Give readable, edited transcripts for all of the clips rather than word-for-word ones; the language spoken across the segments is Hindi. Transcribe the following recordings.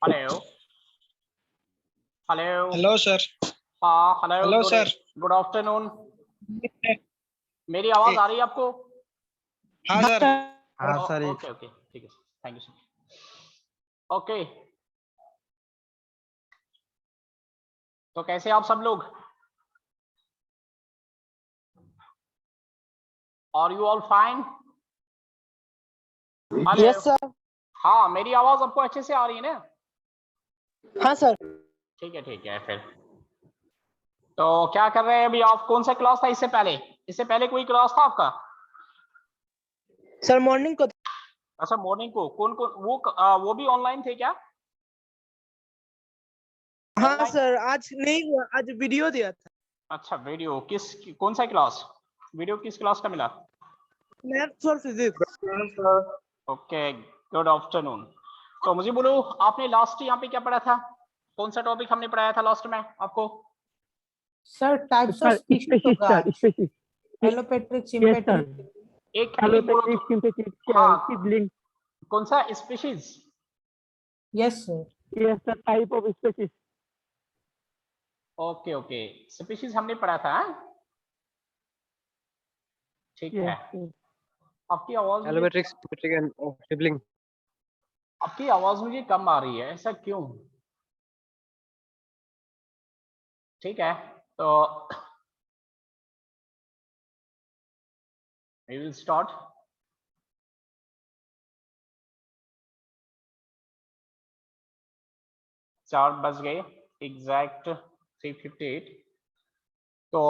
Hello hello hello sir. हाँ hello hello sir. Good afternoon. मेरी आवाज आ रही है आपको? हाँ सर। हाँ सर। ओके ओके ठीक है थैंक यू सर। ओके तो कैसे आप सब लोग? Are you all fine? Yes sir. हाँ मेरी आवाज आपको अच्छे से आ रही है ना? हाँ सर। ठीक है फिर तो क्या कर रहे हैं अभी आप? कौन सा क्लास था इससे पहले कोई क्लास था आपका? सर मॉर्निंग को। अच्छा मॉर्निंग को कौन कौन वो भी ऑनलाइन थे क्या? हाँ ऑनलाइन? सर आज नहीं हुआ, आज वीडियो दिया था। अच्छा वीडियो कौन सा क्लास? वीडियो किस क्लास का मिला? मैथ्स और फिजिक्स। Okay good afternoon. तो मुझे बोलो आपने लास्ट यहाँ पे क्या पढ़ा था? कौन सा टॉपिक हमने पढ़ाया था लास्ट में आपको? सर टाइप्स ऑफ स्पीशीज होगा, एलोपेट्रिक सिंपेट्रिक। एक बोलो तो। हाँ कौन सा species? Yes sir. Type of species. Okay okay species हमने पढ़ा था हाँ? ठीक है। आपकी आवाज मुझे कम आ रही है, ऐसा क्यों? ठीक है तो we will start. चार बज गए एग्जैक्ट 3:58। तो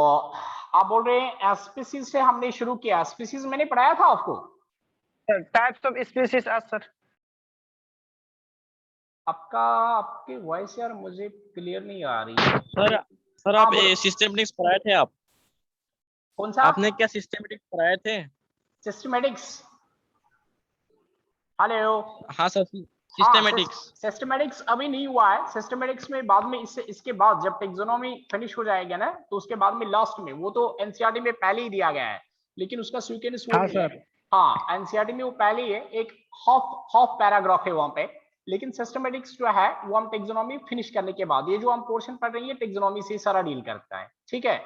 आप बोल रहे हैं स्पीसीज से हमने शुरू किया। स्पीसीज मैंने पढ़ाया था आपको? Types of species sir. आपकी वॉइस यार मुझे क्लियर नहीं आ रही है सर आप सिस्टमेटिक्स पढ़ाए थे आप? कौन सा? आपने क्या सिस्टमेटिक्स पढ़ाए थे? सिस्टमेटिक्स? हेलो हाँ सर सिस्टमेटिक्स। सिस्टमेटिक्स अभी नहीं हुआ है। सिस्टमेटिक्स में बाद में इसके बाद जब टेक्सोनॉमी फिनिश हो जाएगा ना तो उसके बाद में लास्ट में वो तो एनसीईआरटी में पहले ही दिया गया है, लेकिन उसका सीक्वेंस वो नहीं है। हाँ एनसीईआरटी में वो पहले ही है, एक हाफ पैराग्राफ है वहां पे। लेकिन सिस्टमेटिक्स जो है वो हम टेक्सोनॉमी फिनिश करने के बाद, ये जो हम पोर्शन पढ़ रही है टेक्सोनॉमी से सारा डील करता है। ठीक है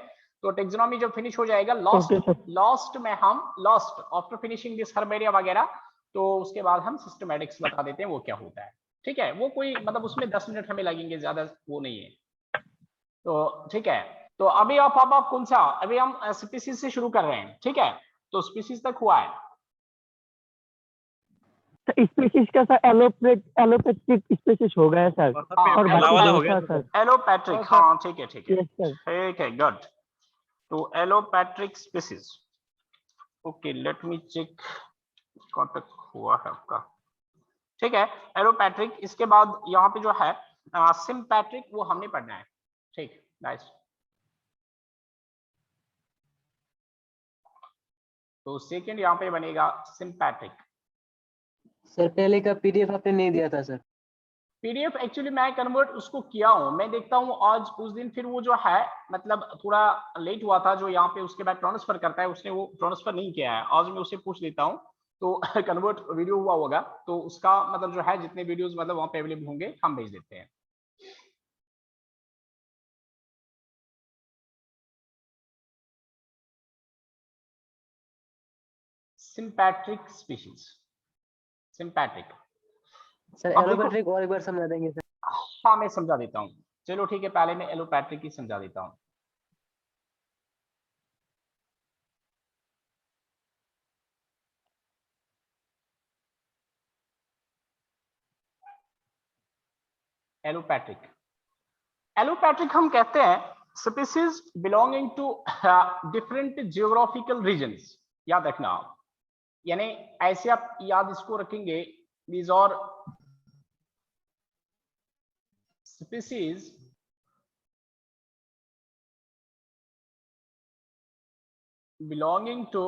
तो टेक्सोनॉमी जब फिनिश हो जाएगा लास्ट में हम आफ्टर फिनिशिंग दिस हर्बेरिया वगैरह, तो उसके बाद हम सिस्टमेटिक्स बता देते हैं वो क्या होता है। ठीक है वो कोई मतलब उसमें 10 मिनट हमें लगेंगे, ज्यादा वो नहीं है। तो ठीक है तो अभी आप कौन सा? अभी हम स्पीसीज से शुरू कर रहे हैं। ठीक है तो स्पीसीज तक हुआ है। स्पीशीज का सर एलोपैथिक स्पीशीज हो गया सर। एलोपैट्रिक हाँ ठीक है गुड। तो allopatric species okay let me check कब तक हुआ है आपका। ठीक है एलोपैट्रिक। इसके बाद यहाँ पे जो है सिम्पैट्रिक वो हमने पढ़ना है। ठीक नाइस। तो सेकंड यहाँ पे बनेगा सिम्पैट्रिक। सर पहले का पीडीएफ आपने नहीं दिया था सर। पीडीएफ एक्चुअली मैं कन्वर्ट उसको किया हूँ, मैं देखता हूँ आज उस दिन फिर वो जो है मतलब थोड़ा लेट हुआ था जो यहाँ पे उसके बाद ट्रांसफर करता है, उसने वो ट्रांसफर नहीं किया है। आज मैं उससे पूछ लेता हूँ तो कन्वर्ट वीडियो हुआ होगा तो उसका मतलब जो है जितने वीडियोस मतलब वहाँ पे अवेलेबल होंगे हम भेज देते हैं। Sympatric species sympatric sir allopatric और एक बार समझा देंगे सर? हाँ मैं समझा देता हूँ। चलो ठीक है पहले मैं एलोपैट्रिक ही समझा देता हूँ। एलोपैट्रिक हम कहते हैं species belonging to different geographical regions. याद रखना आप, यानी ऐसे आप याद इसको रखेंगे these are species belonging to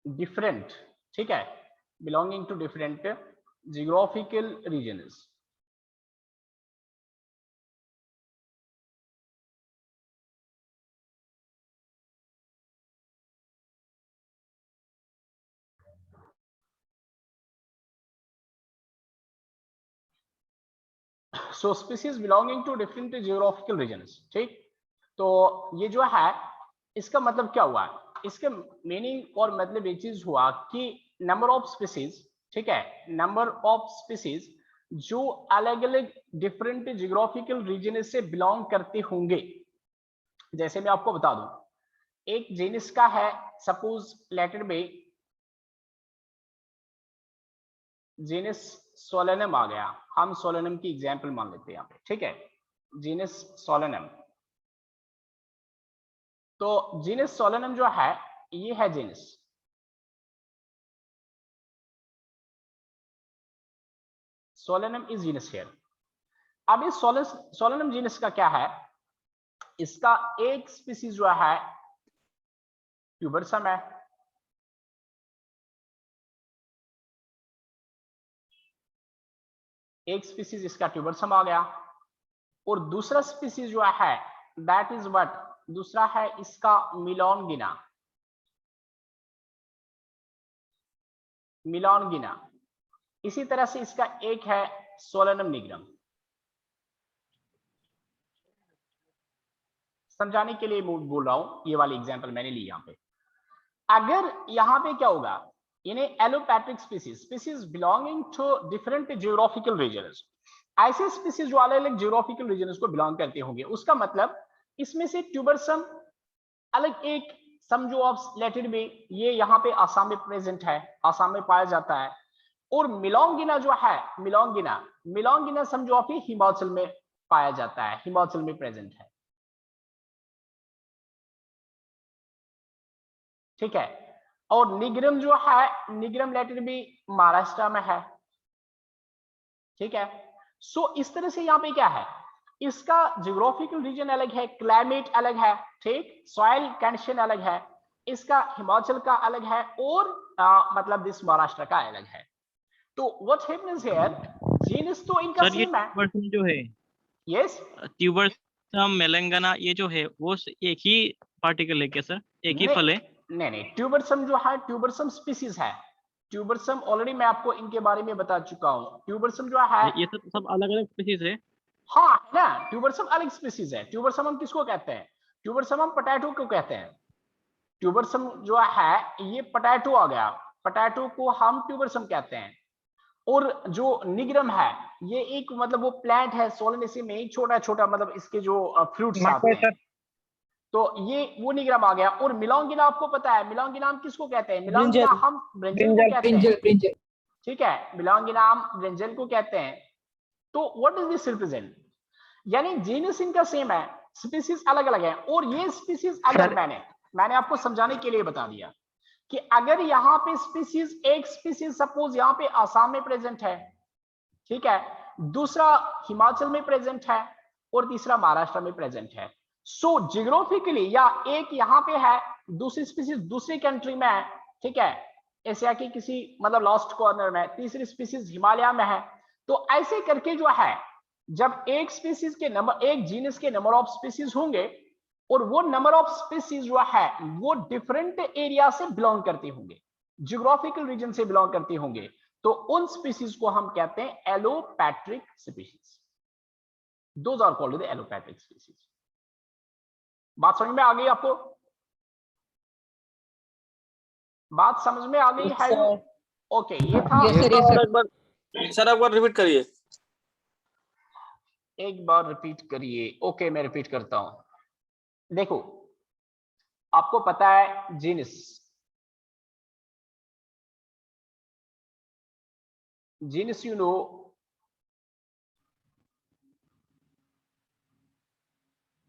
different, ठीक है, belonging to different geographical regions. So species belonging to different geographical regions, ठीक। तो ये जो है इसका मतलब क्या हुआ, इसका मीनिंग और मतलब ये चीज हुआ कि नंबर ऑफ स्पीसीज, ठीक है, नंबर ऑफ स्पीसीज जो अलग अलग डिफरेंट जियोग्राफिकल रीजन से बिलोंग करते होंगे। जैसे मैं आपको बता दूं, एक जीनस का है सपोज लेटर में जीनस सोलेनम आ गया, हम सोलेनम की एग्जांपल मान लेते हैं यहाँ पे, ठीक है, जीनस सोलेनम। तो जीनस सोलेनम जो है ये है genus, Solanum is genus here. अब इस सोलेनम जीनस का क्या है, इसका एक स्पीसीज जो है ट्यूबरसम है, एक स्पीसीज इसका ट्यूबरसम आ गया, और दूसरा स्पीसीज जो है दैट इज व्हाट, दूसरा है इसका मिलोनगिना, मिलोनगिना। इसी तरह से इसका एक है सोलेनम निग्रम। समझाने के लिए बोल रहा हूं, ये वाली एग्जांपल मैंने ली यहां पे। अगर यहां पे क्या होगा, इन्हें allopatric species belonging to different geographical regions, ऐसे स्पीसीज जो अलग अलग जियोग्राफिकल रीजन्स को बिलोंग करते होंगे। उसका मतलब इसमें से ट्यूबरसम अलग एक समझो ऑफ लेटेड में, ये यहाँ पे आसाम में प्रेजेंट है, आसाम में पाया जाता है। और मिलोंगिना जो है, मिलोंगिना समझो आप हिमाचल में पाया जाता है, हिमाचल में प्रेजेंट है, ठीक है। और निग्रम जो है, निग्रम लेटर भी महाराष्ट्र में है, ठीक है। सो इस तरह से यहाँ पे क्या है, इसका जियोग्राफिकल रीजन अलग है, क्लाइमेट अलग है, ठीक, सॉइल कंडीशन अलग है, इसका हिमाचल का अलग है, और मतलब दिस महाराष्ट्र का अलग है। तो व्हाट हैपेंस हियर, जीनस तो इनका सर ये सेम है। ट्यूबरसम जो है, यस, ट्यूबरसम मेलंगाना ये जो है वो एक ही पार्टिकल है क्या सर, एक ही फल है? नहीं, ट्यूबरसम जो है ट्यूबरसम स्पीसीज है, ट्यूबरसम ऑलरेडी मैं आपको इनके बारे में बता चुका हूं। ट्यूबरसम जो है ये सब अलग अलग स्पीसीज है। हाँ है ना, ट्यूबरसम अलग स्पीसीज है। ट्यूबरसम हम किसको कहते हैं, ट्यूबरसम हम पोटैटो को कहते हैं। ट्यूबरसम जो है ये पोटैटो आ गया, पोटैटो को हम ट्यूबरसम कहते हैं। और जो निग्रम है ये एक मतलब वो प्लांट है, सोलेनेसी में ही छोटा छोटा मतलब इसके जो फ्रूट्स आते हैं, तो ये वो निग्रम आ गया। और मिलोंगिना आपको पता है, मिलोंगिना हम किसको कहते हैं, मिलोंगिना हम ब्रिंजल को कहते हैं, ठीक है, मिलोंगिना हम ब्रिंजल को कहते हैं। तो व्हाट इज दिस रिप्रेजेंट, यानी जीनस इनका सेम है, स्पीसीज अलग अलग है। और ये स्पीसीज अगर मैंने आपको समझाने के लिए बता दिया कि अगर यहाँ पे स्पीसीज, एक स्पीसीज सपोज यहाँ पे आसाम में प्रेजेंट है, ठीक है, दूसरा हिमाचल में प्रेजेंट है, और तीसरा महाराष्ट्र में प्रेजेंट है। सो जियोग्राफिकली या एक यहाँ पे है, दूसरी स्पीसीज दूसरी कंट्री में है, ठीक है, एशिया की किसी मतलब लास्ट कॉर्नर में, तीसरी स्पीसीज हिमालय में है। तो ऐसे करके जो है, जब एक स्पीसीज के नंबर, एक जीनस के नंबर ऑफ स्पीसीज होंगे, और वो नंबर ऑफ स्पीसीज जो है वो डिफरेंट एरिया से बिलोंग करते होंगे, जियोग्राफिकल रीजन से बिलोंग करते होंगे, तो उन स्पीसीज को हम कहते हैं allopatric species. Those are called the allopatric species. बात समझ में आ गई आपको, बात समझ में आ गई है? ओके, ये था। सर एक बार रिपीट करिए, एक बार रिपीट करिए। ओके, मैं रिपीट करता हूं। देखो, आपको पता है genus, genus you know,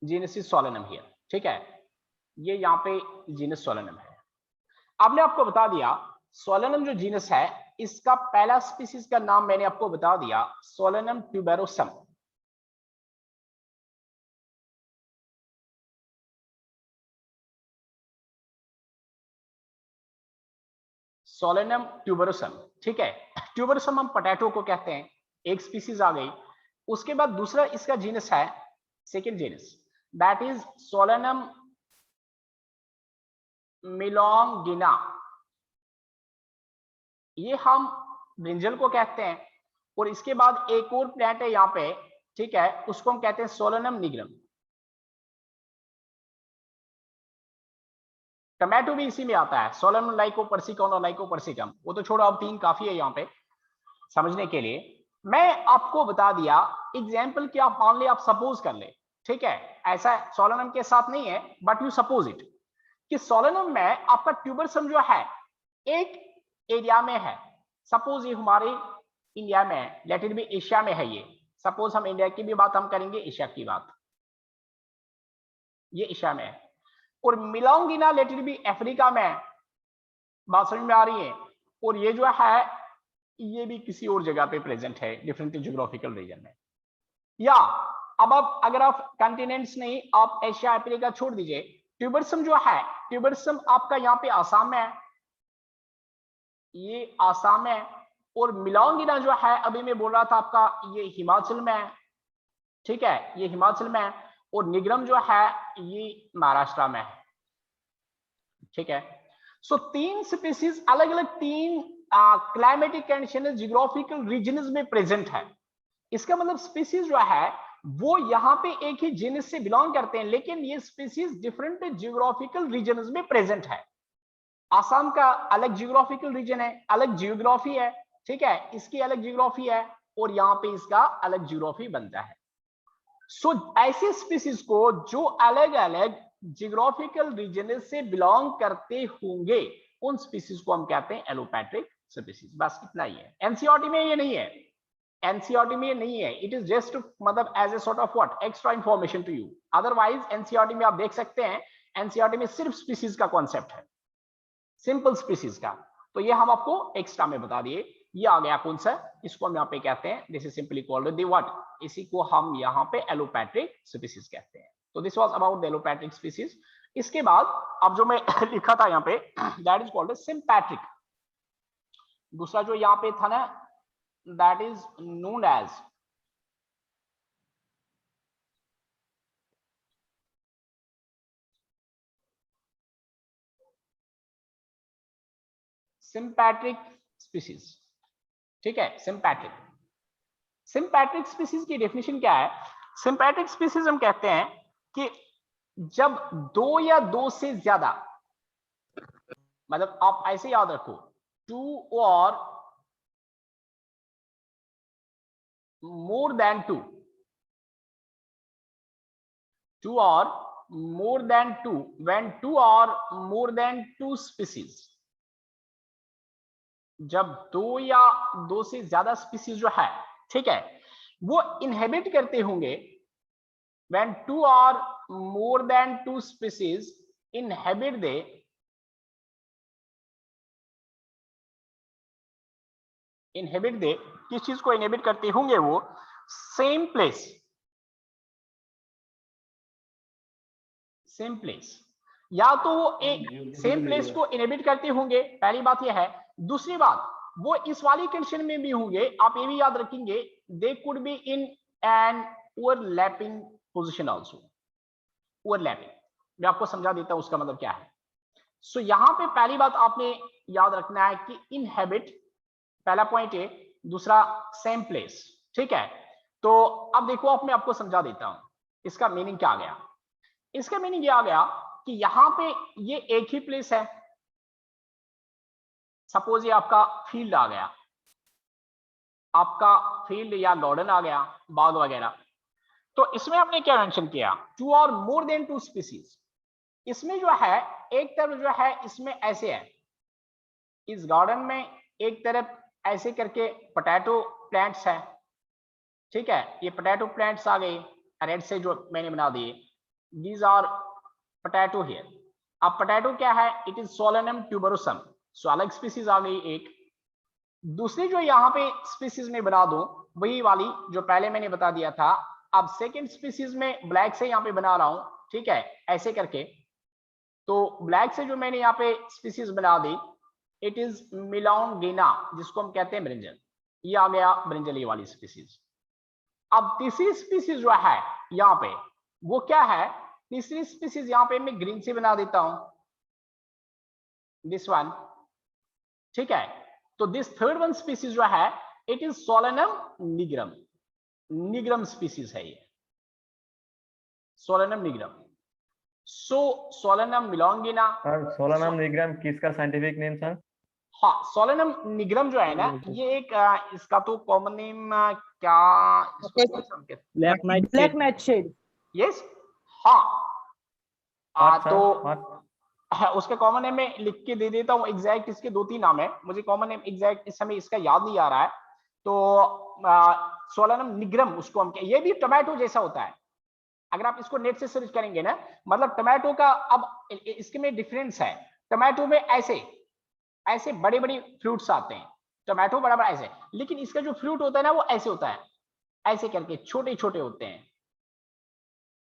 genus is Solanum here, ठीक है, ये यहाँ पे जीनस सोलेनम है। आपने आपको बता दिया सोलेनम जो जीनस है, इसका पहला स्पीसीज का नाम मैंने आपको बता दिया, सोलेनम ट्यूबेरोसम। सोलेनम ट्यूबेरोसम, ठीक है। ट्यूबेरोसम हम पोटैटो को कहते हैं, एक स्पीसीज आ गई। उसके बाद दूसरा इसका जीनस है, second genus, that is Solanum melongena, ये हम ब्रिंजल को कहते हैं। और इसके बाद एक और प्लांट है यहाँ पे, ठीक है, उसको हम कहते हैं सोलेनम निग्रम। टमाटो भी इसी में आता है, सोलेनम लाइकोपर्सिकम और लाइकोपर्सिकम। वो तो छोड़ो, अब 3 काफी है यहाँ पे समझने के लिए। मैं आपको बता दिया एग्जाम्पल कि आप मान ले, आप सपोज कर ले, ठीक है, ऐसा सोलेनम के साथ नहीं है बट यू सपोज इट कि सोलेनम में आपका ट्यूबरसम जो है एक एरिया में है। सपोज ये हमारे इंडिया में है, लेट इट बी एशिया में है ये। सपोज हम इंडिया की भी बात हम करेंगे, एशिया की बात, ये एशिया में है। और मिलोंगिना लेट इट बी अफ्रीका में है, बात समझ में आ रही है। और ये जो है ये भी किसी और जगह पे प्रेजेंट है, डिफरेंट जियोग्राफिकल रीजन में। या अब आप अगर आप कंटिनेंट्स नहीं, आप एशिया अफ्रीका छोड़ दीजिए, ट्यूबरसम जो है, ट्यूबरसम आपका यहाँ पे आसाम में है, ये आसाम में है। और मिलोंगिना जो है अभी मैं बोल रहा था आपका, ये हिमाचल में है, ठीक है, ये हिमाचल में है। और निग्रम जो है ये महाराष्ट्र में है, ठीक है। सो 3 स्पीसीज अलग अलग 3 क्लाइमेटिक कंडीशन जियोग्राफिकल रीजन्स में प्रेजेंट है। इसका मतलब स्पीसीज जो है वो यहाँ पे एक ही जीनस से बिलोंग करते हैं, लेकिन ये स्पीसीज डिफरेंट जियोग्राफिकल रीजन्स में प्रेजेंट है। आसाम का अलग जियोग्राफिकल रीजन है, अलग जियोग्राफी है, ठीक है, इसकी अलग जियोग्राफी है, और यहाँ पे इसका अलग जियोग्राफी बनता है। सो ऐसे स्पीसीज को जो अलग अलग जियोग्राफिकल रीजन से बिलोंग करते होंगे, उन स्पीसीज को हम कहते हैं एलोपैट्रिक स्पीसीज। बस इतना ही है। एनसीईआरटी में ये नहीं है, एनसीईआरटी में ये नहीं है। इट इज जस्ट मतलब as a sort of what, extra information to you. Otherwise NCERT में आप देख सकते हैं, एनसीईआरटी में सिर्फ स्पीसीज का कॉन्सेप्ट है, सिंपल स्पीसीज का। तो ये हम आपको एक्स्ट्रा में बता दिए। ये आ गया कौन सा, इसको हम यहाँ पे कहते हैं, this is simply called the what, इसी को हम यहाँ पे एलोपैट्रिक स्पीसीज कहते हैं। तो this was about the allopatric species. इसके बाद अब जो मैं लिखा था यहाँ पे, दैट इज कॉल्ड सिम्पैट्रिक। दूसरा जो यहाँ पे था ना, that is known as sympatric species, ठीक है, सिम्पैट्रिक। सिम्पैट्रिक स्पीसीज की डेफिनेशन क्या है? सिम्पैट्रिक स्पीसीज हम कहते हैं कि जब 2 या 2 से ज्यादा, मतलब आप ऐसे याद रखो, 2 और मोर देन 2, 2 और मोर देन 2, व्हेन 2 और मोर देन 2 स्पीसीज, जब 2 या 2 से ज्यादा स्पीसीज जो है, ठीक है, वो इनहेबिट करते होंगे, when 2 or more than 2 species inhabit they किस चीज को इनहेबिट करते होंगे? वो सेम प्लेस, सेम प्लेस, या तो वो एक सेम प्लेस को इनहेबिट करते होंगे, पहली बात ये है। दूसरी बात, वो इस वाली कंडीशन में भी होंगे, आप ये भी याद रखेंगे, they could be in an overlapping position also. Overlapping मैं आपको समझा देता हूं उसका मतलब क्या है। सो यहां पे पहली बात आपने याद रखना है कि इनहेबिट, पहला पॉइंट है। दूसरा सेम प्लेस, ठीक है। तो अब देखो, अब मैं आपको समझा देता हूं इसका मीनिंग क्या आ गया। इसका मीनिंग ये आ गया कि यहां पे ये एक ही प्लेस है। सपोज ये आपका फील्ड आ गया, आपका फील्ड या गार्डन आ गया, बाग वगैरह। तो इसमें आपने क्या मेंशन किया? 2 और मोर देन 2 स्पीसीज। इसमें जो है एक तरफ जो है इसमें ऐसे है, इस गार्डन में एक तरफ ऐसे करके पोटैटो प्लांट्स है, ठीक है, ये पोटैटो प्लांट्स आ गए रेड से जो मैंने बना दिए, दीज आर पोटैटो हियर। अब पोटैटो क्या है? इट इज सोलेनम ट्यूबरोसम, सो अलग स्पीसीज आ गई एक। दूसरी जो यहाँ पे स्पीसीज में बना दूं, वही वाली जो पहले मैंने बता दिया था। अब सेकंड स्पीसीज में ब्लैक से यहाँ पे बना रहा हूं, ठीक है, ऐसे करके। तो ब्लैक से जो मैंने यहाँ पे स्पीसीज बना दी, इट इज मिलोंगिना, जिसको हम कहते हैं ब्रिंजल। ये आ गया ब्रिंजल, ये वाली स्पीसीज। अब तीसरी स्पीसीज जो है यहाँ पे, वो क्या है? तीसरी स्पीसीज यहाँ पे मैं ग्रीन से बना देता हूं, दिस वन, ठीक है। तो दिस थर्ड वन स्पीसीज जो है, it is solanum nigrum. Nigrum species है ये, सोलेनम निग्रम। सो सोलेनम मिलोंगिना। सर सोलानम निग्रम किसका साइंटिफिक नेम सर? हाँ, सोलेनम निग्रम जो है ना, ये एक इसका तो कॉमन नेम क्या, black night black nightshade. Yes, हाँ। What, तो sir? What? उसके कॉमन नेम में लिख के दे देता हूँ। एग्जैक्ट इसके 2-3 नाम है, मुझे कॉमन नेम एग्जैक्ट इस समय इसका याद नहीं आ रहा है। तो सोलेनम निग्रम उसको हम, ये भी टोमेटो जैसा होता है। अगर आप इसको नेट से सर्च करेंगे ना, मतलब टोमेटो का, अब इसके में डिफरेंस है। टोमेटो में ऐसे ऐसे बड़े बड़े फ्रूट्स आते हैं, टोमेटो बड़ा बड़ा ऐसे, लेकिन इसका जो फ्रूट होता है ना वो ऐसे होता है, ऐसे करके छोटे छोटे होते हैं।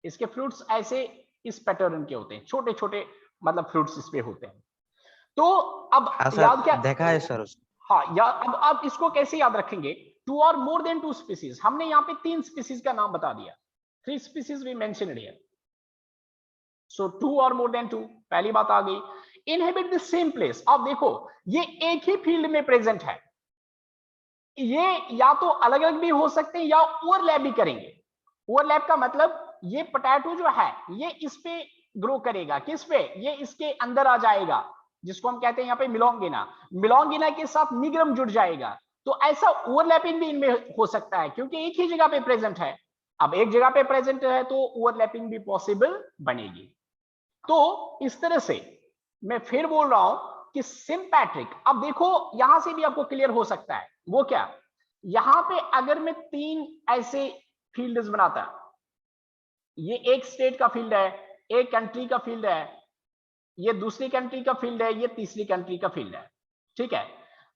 इसके फ्रूट्स ऐसे इस पैटर्न के होते हैं, छोटे छोटे मतलब फ्रूट्स इस पे होते हैं। तो अब याद क्या देखा है सर? हाँ, या अब आप इसको कैसे याद रखेंगे? 2 और मोर देन 2 स्पीसीज, हमने यहाँ पे 3 स्पीसीज का नाम बता दिया। 3 स्पीसीज वी मेंशन्ड हियर। सो 2 और मोर देन 2, पहली बात आ गई। इनहेबिट द सेम प्लेस, आप देखो ये एक ही फील्ड में प्रेजेंट है। ये या तो अलग अलग भी हो सकते हैं या ओवरलैप भी करेंगे। ओवरलैप का मतलब ये पोटैटो जो है ये इस पे ग्रो करेगा, किस पे, ये इसके अंदर आ जाएगा, जिसको हम कहते हैं यहाँ पे मिलोंगिना। मिलोंगिना के साथ निग्रम जुड़ जाएगा। तो ऐसा ओवरलैपिंग भी इनमें हो सकता है, क्योंकि एक ही जगह पे प्रेजेंट है। अब एक जगह पे प्रेजेंट है तो ओवरलैपिंग भी पॉसिबल बनेगी। तो इस तरह से मैं फिर बोल रहा हूं कि सिंपैट्रिक, अब देखो यहां से भी आपको क्लियर हो सकता है। वो क्या, यहां पे अगर मैं 3 ऐसे फील्ड्स बनाता, ये एक स्टेट का फील्ड है, एक कंट्री का फील्ड है, ये दूसरी कंट्री का फील्ड है, ये तीसरी कंट्री का फील्ड है, ठीक है।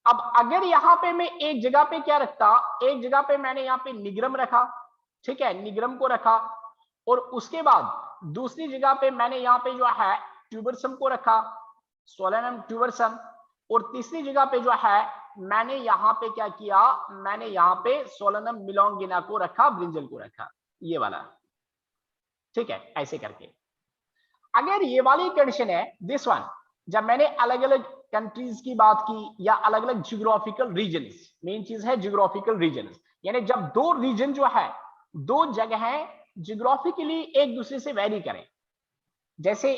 अब अगर यहां पे मैं एक जगह पे क्या रखता, एक जगह पे मैंने यहां पे निग्रम रखा, ठीक है, निग्रम को रखा, और उसके बाद दूसरी जगह पे मैंने यहाँ पे जो है ट्यूबरसम को रखा, सोलेनम ट्यूबरसम, और तीसरी जगह पे जो है मैंने यहाँ पे क्या किया, मैंने यहाँ पे सोलेनम मिलोंगिना को रखा, ब्रिंजल को रखा, ये वाला, ठीक है, ऐसे करके। अगर ये वाली कंडीशन है, दिस वन, जब मैंने अलग अलग कंट्रीज की बात की या अलग अलग जियोग्राफिकल रीजन्स, मेन चीज है जियोग्राफिकल रीजन्स, यानी जब 2 रीजन जो है, 2 जगह जियोग्राफिकली एक दूसरे से वेरी करें, जैसे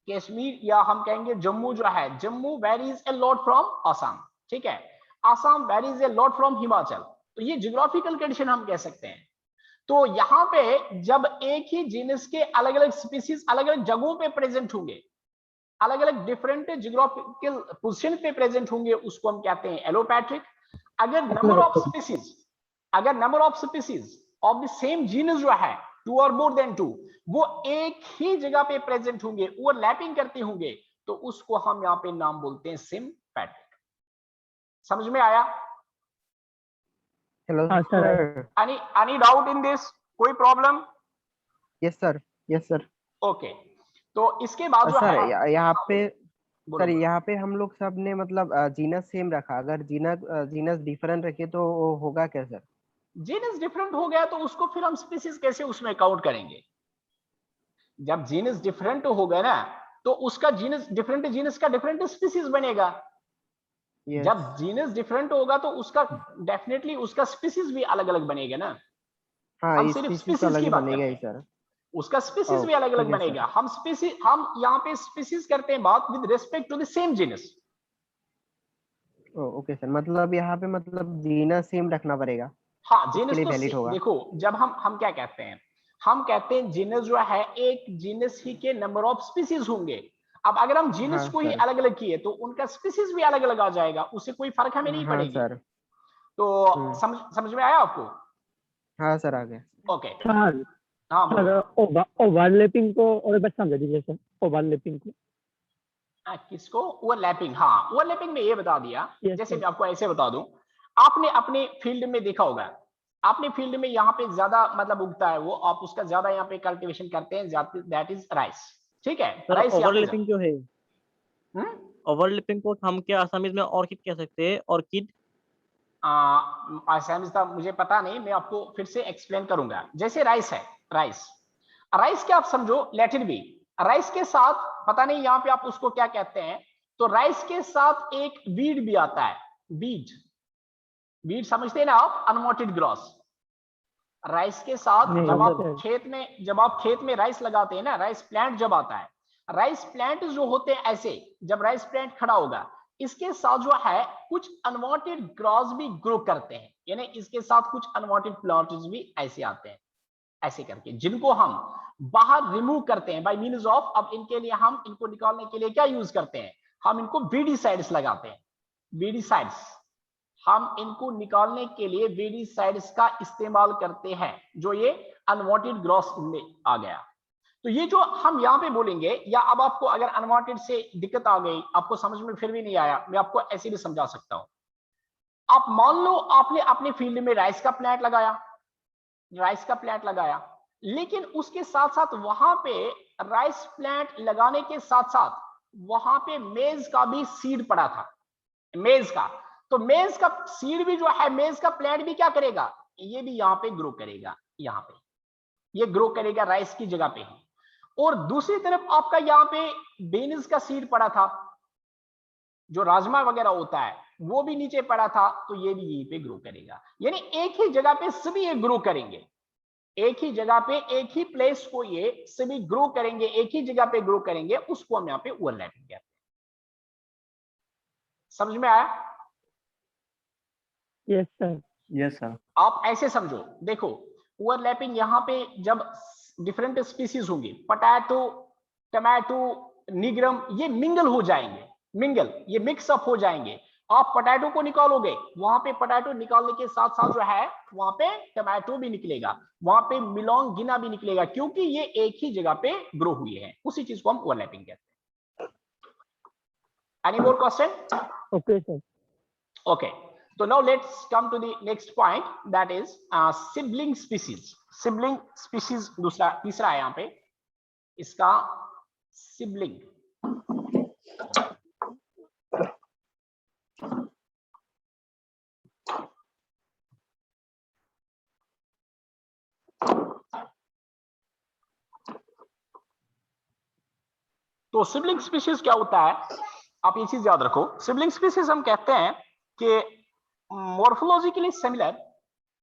कश्मीर या हम कहेंगे जम्मू जो है, Jammu varies a lot from Assam, ठीक है, Assam varies a lot from Himachal, तो ये जियोग्राफिकल कंडीशन हम कह सकते हैं। तो यहाँ पे जब एक ही जीनस के अलग अलग स्पीसीज अलग अलग जगहों पे प्रेजेंट होंगे, अलग अलग डिफरेंट जियोग्राफिकल पोजीशन पे प्रेजेंट होंगे, उसको हम कहते हैं एलोपैट्रिक। अगर number of species of the same genus जो है 2 और मोर देन 2, वो एक ही जगह पे प्रेजेंट होंगे, ओवरलैपिंग करते होंगे, तो उसको हम यहाँ पे नाम बोलते हैं सिम्पैट्रिक। समझ में आया? Hello sir, any doubt in this? कोई प्रॉब्लम? Yes sir. ओके, तो इसके बाद जो सर है यहाँ पे, बोलो, सर यहाँ पे हम लोग सब ने मतलब जीनस सेम रखा, अगर जीनस डिफरेंट रखे तो वो होगा क्या सर? जीनस डिफरेंट हो गया तो उसको फिर हम स्पीसीज कैसे उसमें काउंट करेंगे? जब जीनस डिफरेंट हो गया ना, तो उसका जीनस डिफरेंट, जीनस का डिफरेंट स्पीसीज बनेगा। Yes. जब जीनस डिफरेंट होगा तो उसका डेफिनेटली उसका स्पीसीज भी अलग अलग बनेगा ना। हाँ, हम इस सिर्फ स्पीसीज तो स्पीसीज अलग की बात बनेगा करते ही हैं, सर। उसका स्पीसीज भी अलग अलग ठीक है, बनेगा। हम यहाँ पे स्पीसीज करते हैं बात with respect to the same genus. Okay sir, मतलब यहाँ पे मतलब जीनस सेम रखना पड़ेगा। हाँ, उसके जीनस लिए तो वैलिड होगा। देखो, जब हम क्या कहते हैं, हम कहते हैं जीनस जो है एक जीनस ही के नंबर ऑफ स्पीसीज होंगे। अब अगर हम जीनस हाँ को ही सर। अलग अलग किए तो उनका स्पीसीज भी अलग अलग आ जाएगा, उससे कोई फर्क हमें नहीं हाँ पड़ेगी। सर। तो समझ में आया आपको? हाँ सर, आ गया। ओके, सर हाँ बोलो। ओवरलैपिंग को और एक बार समझा दीजिए सर, ओवरलैपिंग को। किसको? ओवरलैपिंग, हाँ, ओवरलैपिंग में ये बता दिया। Yes, जैसे sir. मैं आपको ऐसे बता दूं, आपने अपने फील्ड में देखा होगा, आपने फील्ड में यहाँ पे ज्यादा मतलब उगता है वो, आप उसका ज्यादा यहाँ पे कल्टीवेशन करते हैं, दैट इज राइस, ठीक है। राइस ओवरलैपिंग जो है, ओवरलैपिंग को हम क्या आसामीज में ऑर्किड कह सकते हैं? ऑर्किड आसामीज मुझे पता नहीं, मैं आपको फिर से एक्सप्लेन करूंगा। जैसे राइस है, राइस के आप समझो लैटिन भी, राइस के साथ पता नहीं यहाँ पे आप उसको क्या कहते हैं, तो राइस के साथ एक वीड भी आता है, वीड समझते हैं ना आप, अनवांटेड ग्रॉस। राइस के साथ नहीं, जब आप understand. जब आप खेत में राइस लगाते हैं ना, राइस प्लांट जब आता है, राइस प्लांट जो होते हैं ऐसे, जब राइस प्लांट खड़ा होगा, इसके साथ जो है कुछ अनवांटेड ग्रास भी ग्रो करते हैं, यानी इसके साथ कुछ अनवांटेड प्लांट्स भी ऐसे आते हैं, ऐसे करके, जिनको हम बाहर रिमूव करते हैं बाय मीन्स ऑफ, अब इनके लिए हम इनको निकालने के लिए क्या यूज करते हैं, हम इनको वीडीसाइड्स लगाते हैं, वीडीसाइड्स, हम इनको निकालने के लिए वीडीसाइड्स का इस्तेमाल करते हैं, जो ये अनवांटेड ग्रास में आ गया। तो ये जो हम यहाँ पे बोलेंगे, या अब आपको अगर अनवांटेड से दिक्कत आ गई, आपको समझ में फिर भी नहीं आया, मैं आपको ऐसे भी समझा सकता हूं। आप मान लो आपने अपने फील्ड में राइस का प्लांट लगाया, लेकिन उसके साथ साथ वहां पे राइस प्लांट लगाने के साथ साथ वहां पे मेज का भी सीड पड़ा था, मेज का, तो मेज का सीड भी जो है, मेज का प्लांट भी क्या करेगा, ये भी यहाँ पे ग्रो करेगा, यहाँ पे ये ग्रो करेगा राइस की जगह पे ही। और दूसरी तरफ आपका यहाँ पे बीन्स का सीड पड़ा था, जो राजमा वगैरह होता है वो भी नीचे पड़ा था, तो ये भी यहीं पे ग्रो करेगा। यानी एक ही जगह पे सभी ये ग्रो करेंगे, एक ही जगह पे एक ही प्लेस को ये सभी ग्रो करेंगे, एक ही जगह पे ग्रो करेंगे, उसको हम यहाँ पे ओवरलैपिंग कहते हैं। समझ में आया? Yes sir. Yes sir. आप ऐसे समझो, देखो ओवरलैपिंग यहाँ पे जब डिफरेंट स्पीसीज होंगी, पोटैटो, टमाटो, निग्रम, ये मिंगल हो जाएंगे, ये मिक्सअप हो जाएंगे। आप पोटैटो को निकालोगे, वहां पे पोटैटो निकालने के साथ साथ जो है वहां पे टमाटो भी निकलेगा, वहां पे मिलोंगिना भी निकलेगा, क्योंकि ये एक ही जगह पे ग्रो हुए हैं। उसी चीज को हम ओवरलैपिंग कहते हैं। Any more question? Okay sir. Okay, so now let's come to the next point, that is sibling species. Sibling species तीसरा है यहाँ पे, इसका sibling। तो सिबलिंग स्पीशीज क्या होता है, आप ये चीज याद रखो। सिबलिंग स्पीशीज हम कहते हैं कि मॉर्फोलॉजिकली सिमिलर,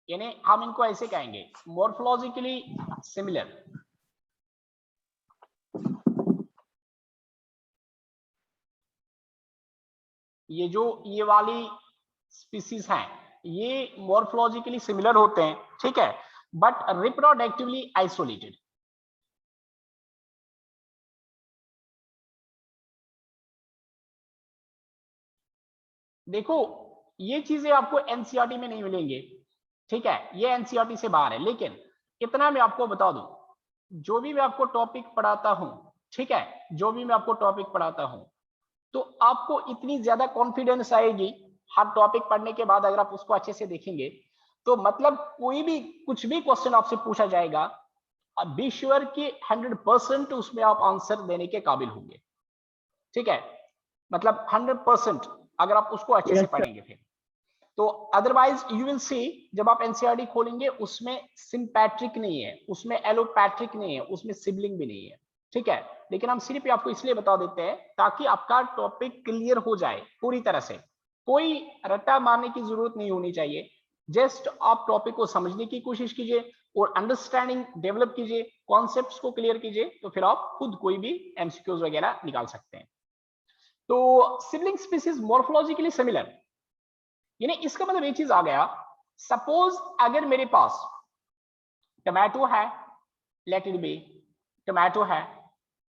यानी हम इनको ऐसे कहेंगे, मॉर्फोलॉजिकली सिमिलर। ये जो ये वाली स्पीशीज हैं, ये मॉर्फोलॉजिकली सिमिलर होते हैं, ठीक है, बट रिप्रोडक्टिवली आइसोलेटेड। देखो ये चीजें आपको एनसीईआरटी में नहीं मिलेंगे, ठीक है, ये एनसीईआरटी से बाहर है, लेकिन इतना मैं आपको बता दूं, जो भी मैं आपको टॉपिक पढ़ाता हूं, ठीक है, जो भी मैं आपको टॉपिक पढ़ाता हूं, तो आपको इतनी ज्यादा कॉन्फिडेंस आएगी हर टॉपिक पढ़ने के बाद, अगर आप उसको अच्छे से देखेंगे तो मतलब कोई भी कुछ भी क्वेश्चन आपसे पूछा जाएगा, बी श्योर कि 100% उसमें आप आंसर देने के काबिल होंगे, ठीक है, मतलब 100% अगर आप उसको अच्छे से पढ़ेंगे फिर तो। अदरवाइज यू विल सी, जब आप एनसीईआरटी खोलेंगे उसमें सिंपैट्रिक नहीं है, उसमें एलोपैट्रिक नहीं है, उसमें सिबलिंग भी नहीं है, ठीक है, लेकिन हम सिर्फ आपको इसलिए बता देते हैं ताकि आपका टॉपिक क्लियर हो जाए पूरी तरह से, कोई रट्टा मारने की जरूरत नहीं होनी चाहिए, जस्ट आप टॉपिक को समझने की कोशिश कीजिए और अंडरस्टैंडिंग डेवलप कीजिए, कॉन्सेप्ट्स को क्लियर कीजिए, तो फिर आप खुद कोई भी एमसीक्यूज वगैरह निकाल सकते हैं। तो सिबलिंग स्पीशीज मॉर्फोलॉजिकली सिमिलर, यानी इसका मतलब ये चीज आ गया, सपोज अगर मेरे पास टमाटो है, लेट इट बी टमाटो है,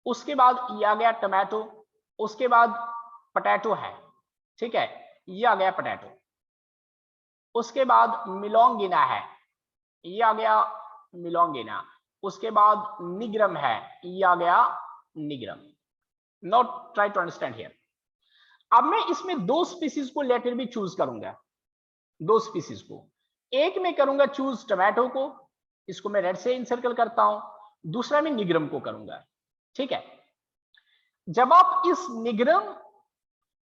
उसके बाद ये आ गया टमाटो, उसके बाद पोटैटो है, ठीक है, ये आ गया पोटैटो, उसके बाद मिलोंगिना है, ये आ गया मिलोंगिना, उसके बाद निग्रम है, ये आ गया nigrum. Now try to understand here. अब मैं इसमें दो स्पीसीज को लेटर भी चूज करूंगा, दो स्पीसीज को, एक में करूंगा चूज टमाटो को, इसको मैं रेड से इंसर्कल करता हूं, दूसरा मैं निग्रम को करूंगा, ठीक है। जब आप इस निग्रम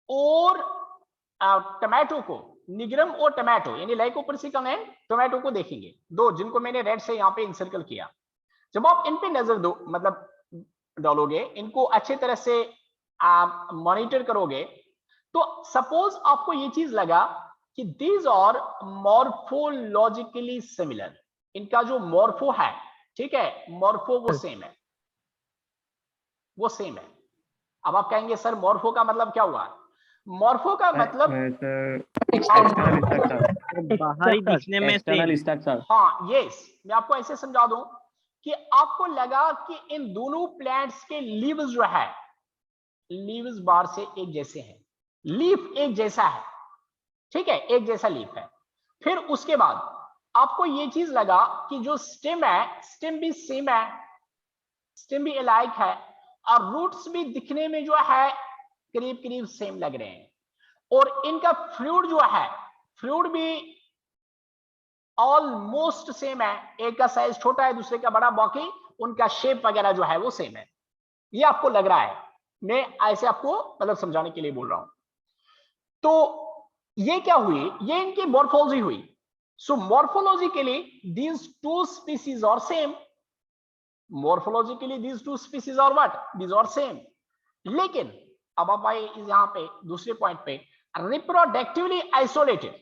और टमाटो को, निग्रम और टमाटो यानी लाइकोपर्सिकम एंड टोमेटो को देखेंगे, दो जिनको मैंने रेड से यहां पे इंसर्कल किया, जब आप इन पे नजर दो मतलब डालोगे, इनको अच्छे तरह से मॉनिटर करोगे, तो सपोज आपको ये चीज लगा कि दीज आर मॉर्फोलॉजिकली सिमिलर, इनका जो मॉर्फो है, ठीक है, मॉर्फो वो सेम है, वो सेम है। अब आप कहेंगे सर मॉर्फो का मतलब क्या हुआ? मॉर्फो का मतलब एक्सटर्नल स्ट्रक्चर, बाहरी दिखने में एक्सटर्नल same। स्ट्रक्चर। हाँ यस, मैं आपको ऐसे समझा दूं कि आपको लगा कि इन दोनों प्लांट्स के लीव्स जो है, लीव्स बार से एक जैसे हैं, लीफ एक जैसा है, ठीक है, एक जैसा लीफ है। फिर उसके बाद आपको ये चीज लगा कि जो स्टेम है, स्टेम भी सेम है, स्टेम भी अलाइक है, और रूट्स भी दिखने में जो है करीब करीब सेम लग रहे हैं, और इनका फ्लूइड जो है, फ्लूइड भी ऑलमोस्ट सेम है, एक का साइज छोटा है दूसरे का बड़ा, बाकी उनका शेप वगैरह जो है वो सेम है। ये आपको लग रहा है, मैं ऐसे आपको मतलब समझाने के लिए बोल रहा हूं। तो ये क्या हुई, ये इनकी मॉर्फोलॉजी हुई। So morphologically these two species are same, morphologically these two species are what, these are same. लेकिन अब आप आए यहां पे दूसरे पॉइंट पे, reproductively isolated.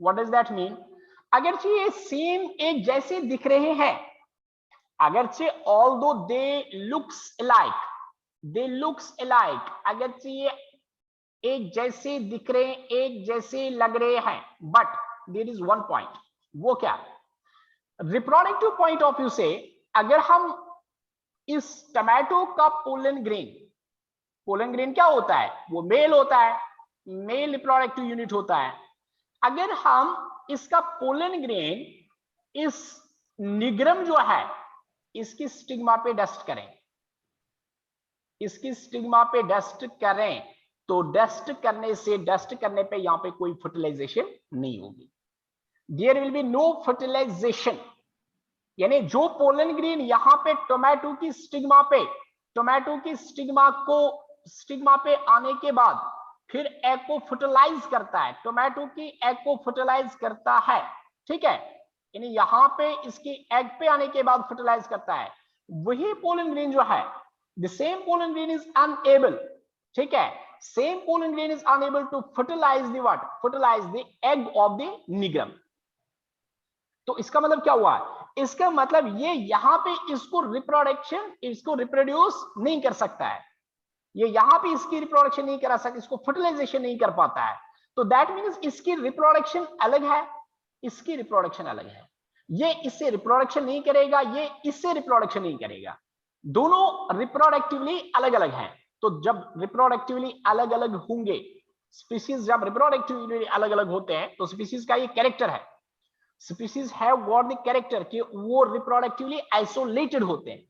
What does that mean? अगरचे ये सेम एक जैसे दिख रहे हैं, अगरचे although they looks alike, they looks alike, अगरचे ये एक जैसे दिख रहे हैं, एक जैसे लग रहे हैं, but there is one point. वो क्या? रिप्रोडक्टिव पॉइंट ऑफ व्यू से अगर हम इस टमाटो का पोलन ग्रेन, पोलन ग्रेन क्या होता है? वो मेल होता है, मेल रिप्रोडक्टिव यूनिट होता है। अगर हम इसका पोलन ग्रेन इस निग्रम जो है इसकी स्टिग्मा पे डस्ट करें, इसकी स्टिग्मा पे डस्ट करें, तो डस्ट करने से, डस्ट करने पे यहां पे कोई फर्टिलाइजेशन नहीं होगी, there will be no fertilization. यानी जो पोलन ग्रेन यहां पे टोमेटो की स्टिग्मा पे, टोमेटो की स्टिग्मा को, स्टिग्मा पे आने के बाद फिर एग को फर्टिलाइज करता है, टोमेटो की एग को फर्टिलाइज करता है, ठीक है, यानी यहां पे इसकी एग पे आने के बाद फर्टिलाइज करता है, वही पोलन ग्रेन जो है, the same pollen grain is unable, ठीक है, same pollen grain is unable to fertilize the what, fertilize the egg of the nigrum. तो इसका मतलब क्या हुआ? इसका मतलब ये यहां पे इसको रिप्रोडक्शन, इसको रिप्रोड्यूस नहीं कर सकता है, ये यहां पे इसकी रिप्रोडक्शन नहीं करा सकता, इसको फर्टिलाइजेशन नहीं कर पाता है। तो दैट मींस इसकी रिप्रोडक्शन अलग है, इसकी रिप्रोडक्शन अलग है, ये इससे रिप्रोडक्शन नहीं करेगा, ये इससे रिप्रोडक्शन नहीं करेगा, दोनों रिप्रोडक्टिवली अलग अलग हैं। तो जब रिप्रोडक्टिवली अलग अलग होंगे, स्पीशीज जब रिप्रोडक्टिवली अलग अलग होते हैं, तो स्पीशीज का ये कैरेक्टर है, species have got the character कि वो रिप्रोडक्टिवली आइसोलेटेड होते हैं।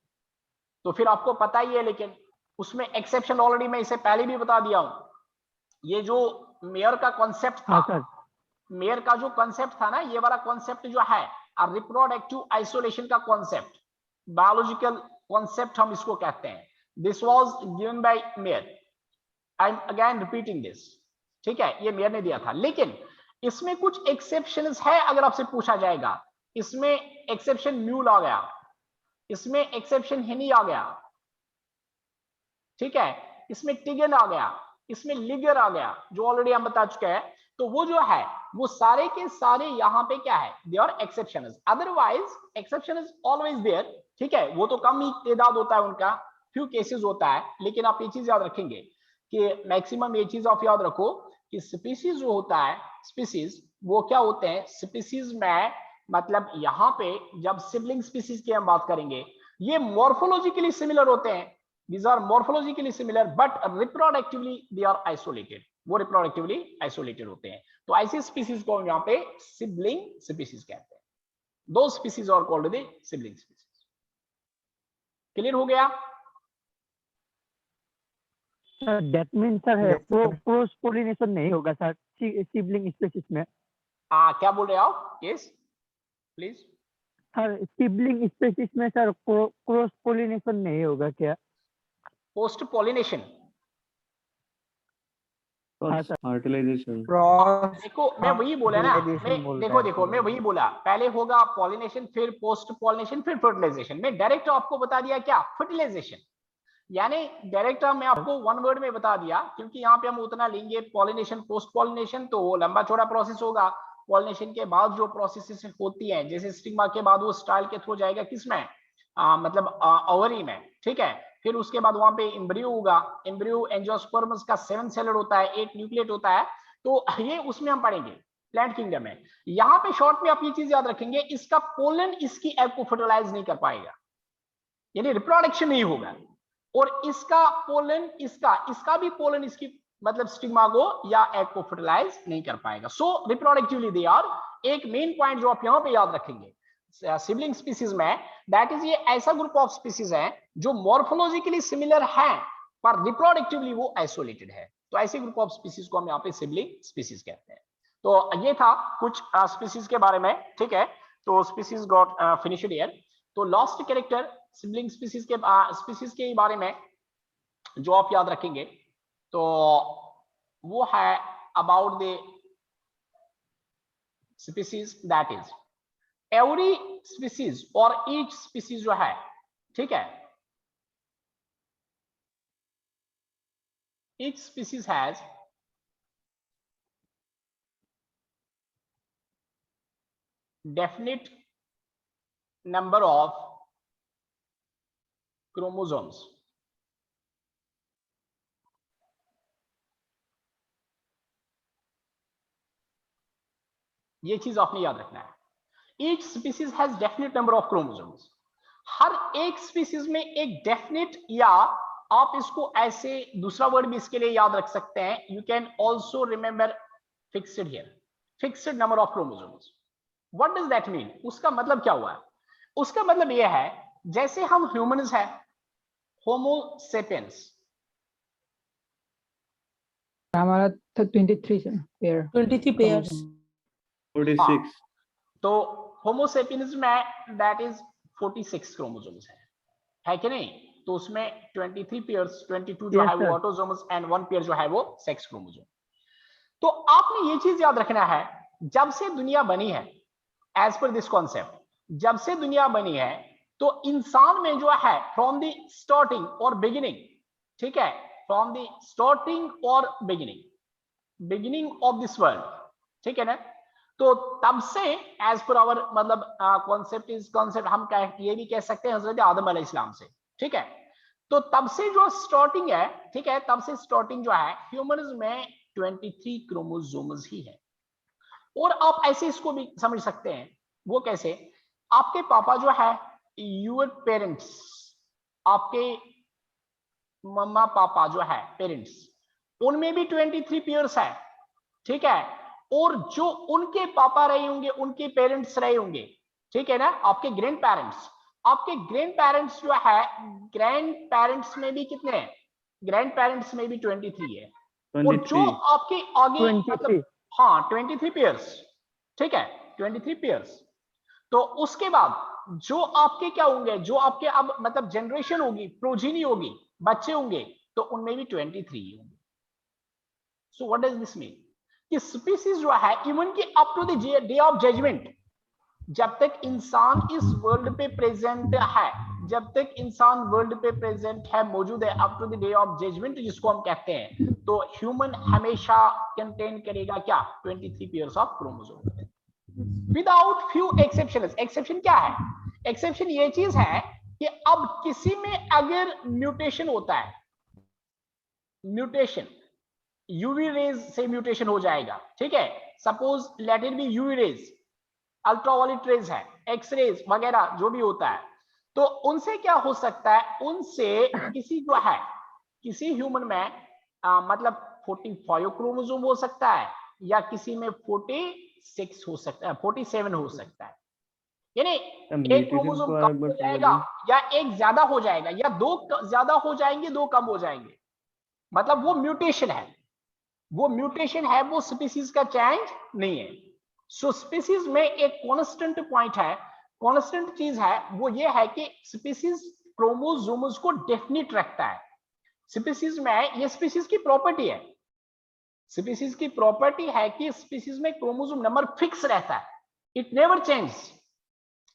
तो फिर आपको पता ही है, लेकिन उसमें एक्सेप्शन ऑलरेडी मैं इसे पहले भी बता दिया हूं। ये जो मेयर का कॉन्सेप्ट था, मेयर का जो कॉन्सेप्ट था ना, ये वाला कॉन्सेप्ट जो है रिप्रोडक्टिव आइसोलेशन का कॉन्सेप्ट, बायोलॉजिकल कॉन्सेप्ट हम इसको कहते हैं, this was given by mayor, I am again repeating this, ठीक है, ये मेयर ने दिया था। लेकिन इसमें कुछ एक्सेप्शंस है, अगर आपसे पूछा जाएगा, इसमें एक्सेप्शन म्यूल आ गया, इसमें एक्सेप्शन हिनी आ गया, ठीक है, इसमें टिगन आ गया, इसमें लिगर आ गया, जो ऑलरेडी हम बता चुके हैं। तो वो जो है वो सारे के सारे यहाँ पे क्या है, they are exceptions, otherwise exception is always there, ठीक है, वो तो कम ही तादाद होता है उनका, फ्यू केसेस होता है। लेकिन आप ये चीज याद रखेंगे कि मैक्सिमम ये चीज आप याद रखो कि स्पीसीज जो होता है, स्पीसीज वो क्या होते हैं, स्पीसीज में मतलब यहाँ पे जब सिबलिंग स्पीसीज की हम बात करेंगे, ये मॉर्फोलॉजिकली सिमिलर होते हैं, these are morphologically similar but reproductively they are isolated, वो reproductively isolated होते हैं। तो ऐसी स्पीसीज को हम यहाँ पे सिबलिंग स्पीसीज कहते हैं, दो स्पीसीज और called the sibling species. Clear हो गया? दैट मीन सर है वो क्रॉस पोलिनेशन नहीं होगा सर सिबलिंग स्पीसीज में? क्या बोल रहे हो आप? Yes please. Sir sibling species में सर क्रॉस पोलिनेशन नहीं होगा क्या? पोस्ट पॉलिनेशन, फर्टिलाइजेशन, देखो मैं वही बोला ना, देखो मैं वही बोला, पहले होगा पॉलिनेशन, फिर पोस्ट पॉलिनेशन, फिर फर्टिलाइजेशन। मैं डायरेक्ट आपको बता दिया क्या, फर्टिलाइजेशन, यानी डायरेक्ट मैं आपको वन वर्ड में बता दिया, क्योंकि यहाँ पे हम उतना लेंगे पॉलिनेशन पोस्ट पॉलिनेशन तो वो लंबा चौड़ा प्रोसेस होगा, पॉलिनेशन के बाद जो प्रोसेसेस होती हैं, जैसे स्टिग्मा के बाद वो स्टाइल के थ्रू जाएगा किसमें, मतलब ओवरी में, ठीक है। फिर उसके बाद वहां पे एम्ब्रियो होगा, एम्ब्रियो एंजियोस्पर्म्स का 7 सेलर होता है, 8 न्यूक्लिएट होता है, तो ये उसमें हम पढ़ेंगे प्लांट किंगडम में। यहाँ पे शॉर्ट में आप ये चीज याद रखेंगे, इसका पोलन इसकी एग को फर्टिलाइज नहीं कर पाएगा, यानी रिप्रोडक्शन नहीं होगा, और इसका पोलन इसका भी पोलन इसकी मतलब स्टिग्मा को या एग को फर्टिलाइज नहीं कर पाएगा। सो रिप्रोडक्टिवली दे आर, एक मेन पॉइंट जो आप यहाँ पे याद रखेंगे सिबलिंग स्पीसीज में, दैट इज ये ऐसा ग्रुप ऑफ स्पीसीज है जो मॉर्फोलॉजिकली सिमिलर है पर रिप्रोडक्टिवली वो आइसोलेटेड है, तो ऐसे ग्रुप ऑफ स्पीसीज को हम यहाँ पे सिबलिंग स्पीसीज कहते हैं। तो ये था कुछ स्पीसीज के बारे में, ठीक है। तो स्पीसीज गॉट फिनिश्ड हियर। तो लास्ट कैरेक्टर सिबलिंग स्पीसीज के बारे में जो आप याद रखेंगे तो वो है about the species, that is every species और ईच स्पीसीज जो है, ठीक है, each species has definite number of chromosomes. ये चीज आपने याद रखना है, each species has definite number of chromosomes. हर एक स्पीसीज में एक डेफिनेट, या आप इसको ऐसे दूसरा वर्ड भी इसके लिए याद रख सकते हैं, you can also remember fixed here, fixed number of chromosomes. What does that mean? उसका मतलब क्या हुआ है? उसका मतलब यह है जैसे हम ह्यूमंस हैं, होमो सेपियंस, हमारा 23 पेयर 23 पेयर्स 46. तो होमो सेपियंस में दैट इज 46 क्रोमोसोम्स है कि नहीं? तो उसमें 23 पेयर्स, 22 जो है वो ऑटोसोमस एंड 1 पेयर जो है वो सेक्स क्रोमोसोम। तो आपने ये चीज याद रखना है, जब से दुनिया बनी है, एज पर दिस कॉन्सेप्ट, जब से दुनिया बनी है तो इंसान में जो है फ्रॉम द स्टार्टिंग और बिगिनिंग, ठीक है, फ्रॉम द स्टार्टिंग और बिगिनिंग ऑफ दिस वर्ल्ड, ठीक है ना, तो तब से एज पर आवर मतलब कॉन्सेप्ट हम ये भी कह सकते हैं हजरत आदम अलैहिस्सलाम से, ठीक है, तो तब से जो स्टार्टिंग है, ठीक है, तब से स्टार्टिंग जो है ह्यूमंस में 23 क्रोमोसोम्स ही है। और आप ऐसे इसको भी समझ सकते हैं, वो कैसे, आपके पापा जो है, यूर पेरेंट्स, आपके मम्मा पापा जो है पेरेंट्स, उनमें भी 23 पेयर्स है, ठीक है, और जो उनके पापा रहे होंगे, उनके पेरेंट्स रहे होंगे, ठीक है ना, आपके ग्रैंड पेरेंट्स जो है, ग्रैंड पेरेंट्स में भी कितने हैं, ग्रैंड पेरेंट्स में भी 23 है, और जो आपके आगे मतलब हाँ 23 पेयर्स, ठीक है, 23 पेयर्स। तो उसके बाद जो आपके क्या होंगे, जो आपके अब मतलब जनरेशन होगी, प्रोजीनी होगी, बच्चे होंगे, तो उनमें भी 23 होंगे। So what does this mean कि स्पीसीज जो है इवन की up to the day of judgement, जब तक इंसान इस वर्ल्ड पे प्रेजेंट है, जब तक इंसान वर्ल्ड पे प्रेजेंट है, मौजूद है, up to the day of judgement जिसको हम कहते हैं, तो ह्यूमन हमेशा कंटेन करेगा क्या, 23 pairs of chromosome, without few exceptions. Exception क्या है? एक्सेप्शन ये चीज है कि अब किसी में अगर म्यूटेशन होता है, म्यूटेशन यूवी रेज से म्यूटेशन हो जाएगा, ठीक है, suppose let it be UV rays, ultraviolet rays है, एक्स रेज वगैरह जो भी होता है, तो उनसे क्या हो सकता है, उनसे किसी जो है, किसी ह्यूमन में मतलब 45 क्रोमोसोम हो सकता है, या किसी में 46 हो सकता है, 47 हो सकता है, यानी एक क्रोमोसोम कम हो जाएगा या एक ज्यादा हो जाएगा, या दो ज्यादा हो जाएंगे, दो कम हो जाएंगे, मतलब वो म्यूटेशन है, वो म्यूटेशन है, वो स्पीसीज का चेंज नहीं है। सो स्पीसीज में एक कांस्टेंट पॉइंट है, कांस्टेंट चीज है, वो ये है कि स्पीसीज क्रोमोसोम्स को डेफिनिट रखता है। स्पीसीज में ये स्पीसीज की प्रॉपर्टी है, स्पीसीज की प्रॉपर्टी है कि स्पीसीज में क्रोमोसोम नंबर फिक्स रहता है, इट नेवर चेंज,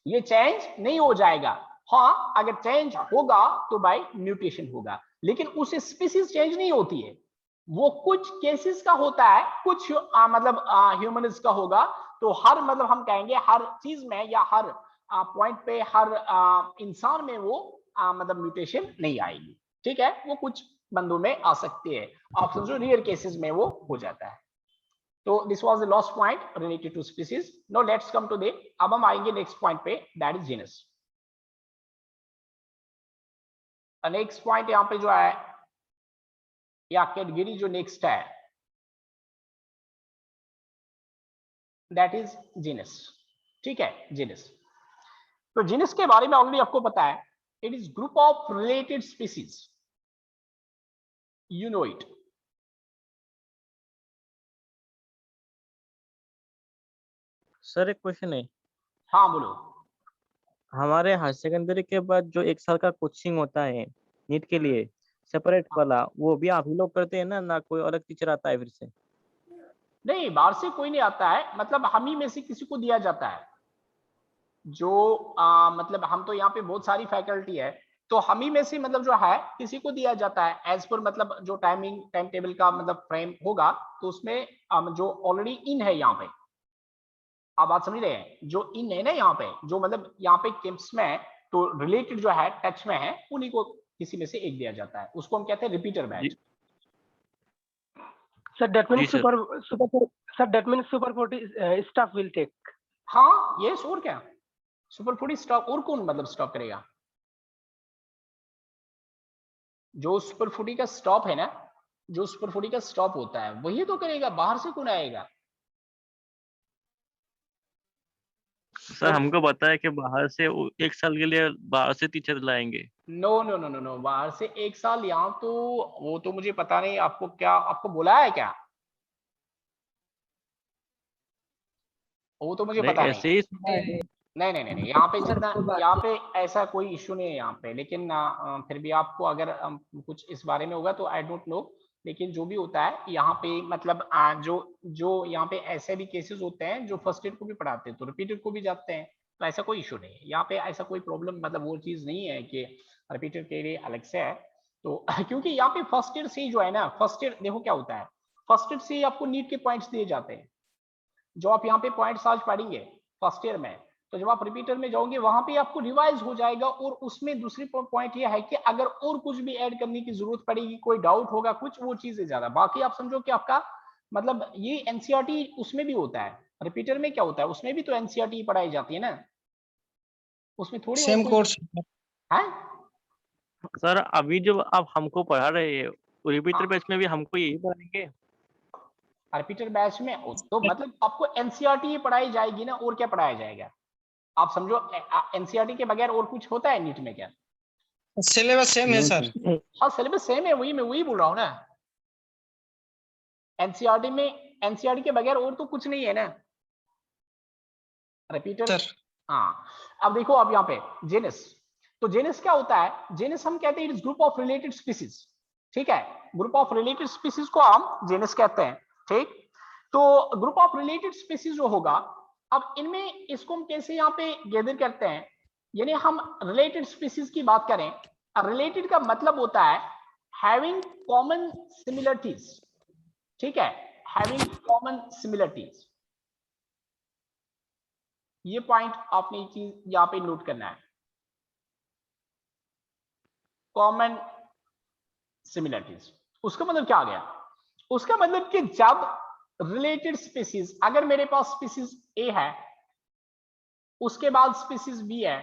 ये चेंज नहीं हो जाएगा। हाँ अगर चेंज होगा तो बाय म्यूटेशन होगा, लेकिन उसे स्पीसीज चेंज नहीं होती है, वो कुछ केसेस का होता है, कुछ मतलब ह्यूमंस का होगा। तो हर मतलब हम कहेंगे हर चीज में या हर पॉइंट पे हर इंसान में वो मतलब म्यूटेशन नहीं आएगी, ठीक है। वो कुछ बंदों में आ सकती है, आप समझो रेयर केसेस में वो हो जाता है। तो this was the last point related to species. Now let's come to the, अब हम आएंगे नेक्स्ट पॉइंट पे, that is genus. Next point यहाँ पे जो है या कैटेगरी जो नेक्स्ट है दैट इज जीनस, ठीक है। जीनस, तो जीनस के बारे में ऑलरेडी आपको पता है, it is group of related species, you know it. Sir एक क्वेश्चन है, हाँ बोलो। हमारे हायर सेकेंडरी के बाद जो 1 साल का कोचिंग होता है नीट के लिए सेपरेट वाला, वो भी आप ही लोग करते हैं ना कोई अलग टीचर आता है फिर से? नहीं, बाहर से कोई नहीं आता है, मतलब हम ही में से किसी को दिया जाता है। जो मतलब हम तो यहाँ पे बहुत सारी फैकल्टी है, तो हम ही में से मतलब जो है किसी को दिया जाता है एज पर मतलब जो टाइम टेबल का मतलब फ्रेम होगा, तो उसमें जो ऑलरेडी इन है यहाँ पे, आप बात समझ रहे हैं, जो इन है ना यहाँ पे, जो मतलब यहाँ पे कैंप्स में है, तो रिलेटेड जो है टच में है, उन्हीं को किसी में से एक दिया जाता है, उसको हम कहते हैं repeater batch. Sir, that means जी sir. that means Super 40 staff will take. हाँ यस, और क्या, सुपर 40 स्टॉप, और कौन मतलब स्टॉप करेगा? जो सुपर 40 का स्टॉप है ना, जो सुपर 40 का स्टॉप होता है वही तो करेगा, बाहर से कौन आएगा? सर हमको बताया कि बाहर से 1 साल के लिए बाहर से टीचर लाएंगे। No no no no no, बाहर से 1 साल यहाँ तो वो तो मुझे पता नहीं, आपको क्या आपको बोला है क्या? वो तो मुझे पता नहीं। ऐसे ही सुना है। नहीं नहीं नहीं नहीं, यहाँ पे जितना, यहाँ पे ऐसा कोई इश्यू नहीं है यहाँ पे, लेकिन फिर भी आपको अगर कुछ इस बारे में होगा तो आई डोंट नो, लेकिन जो भी होता है यहाँ पे मतलब जो यहाँ पे ऐसे भी केसेस होते हैं जो फर्स्ट एड को भी पढ़ाते हैं तो रिपीटेड को भी जाते हैं, तो ऐसा कोई इशू नहीं है यहाँ पे, ऐसा कोई प्रॉब्लम मतलब वो चीज नहीं है कि रिपीटेड के लिए अलग से है। तो क्योंकि यहाँ पे फर्स्ट एड से जो है ना, फर्स्ट एड देखो क्या होता है, फर्स्ट एड से आपको नीट के पॉइंट्स दिए जाते हैं, जो आप यहाँ पे पॉइंट्स आज पढ़ेंगे फर्स्ट ईयर में, तो जब आप रिपीटर में जाओगे वहां पे आपको रिवाइज हो जाएगा, और उसमें दूसरी पॉइंट ये है कि अगर और कुछ भी ऐड करने की जरूरत पड़ेगी, कोई डाउट होगा कुछ, वो चीजें ज्यादा, बाकी आप समझो कि आपका मतलब ये एनसीईआरटी उसमें भी होता है, रिपीटर में क्या होता है, उसमें भी तो एनसीईआरटी पढ़ाई जाती है ना, उसमें थोड़ी सेम कोर्स है। सर अभी जो आप हमको पढ़ा रहे हैं रिपीटर बैच में भी हमको यही पढ़ाएंगे? रिपीटर बैच में तो मतलब आपको एनसीईआरटी पढ़ाई जाएगी ना, और क्या पढ़ाया जाएगा? आप समझो एनसीईआरटी के बगैर और कुछ होता है नीट में क्या? सिलेबस सेम है सर। हाँ सिलेबस सेम है, वही मैं वही बोल रहा हूँ ना, एनसीईआरटी में एनसीईआरटी के बगैर और तो कुछ नहीं है ना रिपीटर। हाँ अब देखो, अब यहाँ पे जेनस, तो जेनस क्या होता है, जेनस हम कहते हैं it is group of related species, ठीक है, ग्रुप ऑफ रिलेटेड स्पीसीज को हम जेनस कहते हैं, ठीक। तो ग्रुप ऑफ रिलेटेड स्पीसीज जो होगा, अब इनमें इसको हम कैसे यहाँ पे गैदर करते हैं, यानी हम रिलेटेड स्पीसीज की बात करें, रिलेटेड का मतलब होता है हैविंग कॉमन सिमिलरिटीज, ठीक है, हैविंग कॉमन सिमिलरिटीज, ये पॉइंट आपने ये चीज यहाँ पे नोट करना है, कॉमन सिमिलरिटीज। उसका मतलब क्या आ गया, उसका मतलब कि जब रिलेटेड स्पीसीज, अगर मेरे पास स्पीसीज ए है, उसके बाद स्पीसीज बी है,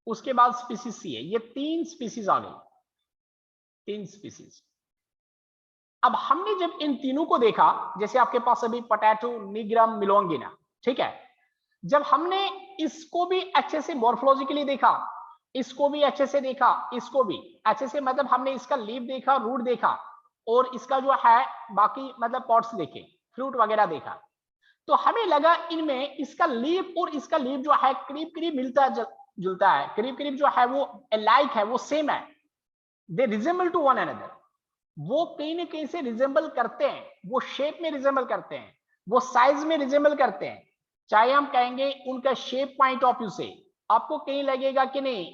उसके बाद स्पीसीज सी है, ये 3 स्पीसीज आ गई, 3 स्पीसीज। अब हमने जब इन तीनों को देखा, जैसे आपके पास अभी पोटैटो, निग्रम, मिलोंगिना, ठीक है, जब हमने इसको भी अच्छे से मॉर्फोलॉजिकली देखा, इसको भी अच्छे से देखा, इसको भी अच्छे से, मतलब हमने इसका लीफ देखा, रूट देखा, और इसका जो है बाकी मतलब पॉट्स देखे, फ्रूट वगैरह देखा, तो हमें लगा इनमें इसका लीफ और इसका लीफ जो है करीब करीब मिलता जुलता है, करीब करीब जो है वो अलाइक है, वो सेम है, they resemble to one another, वो कहीं ना कहीं से रिजेंबल करते हैं, वो शेप में रिजेंबल करते हैं, वो साइज में रिजेंबल करते हैं, चाहे हम कहेंगे उनका शेप पॉइंट ऑफ व्यू से आपको कहीं लगेगा कि नहीं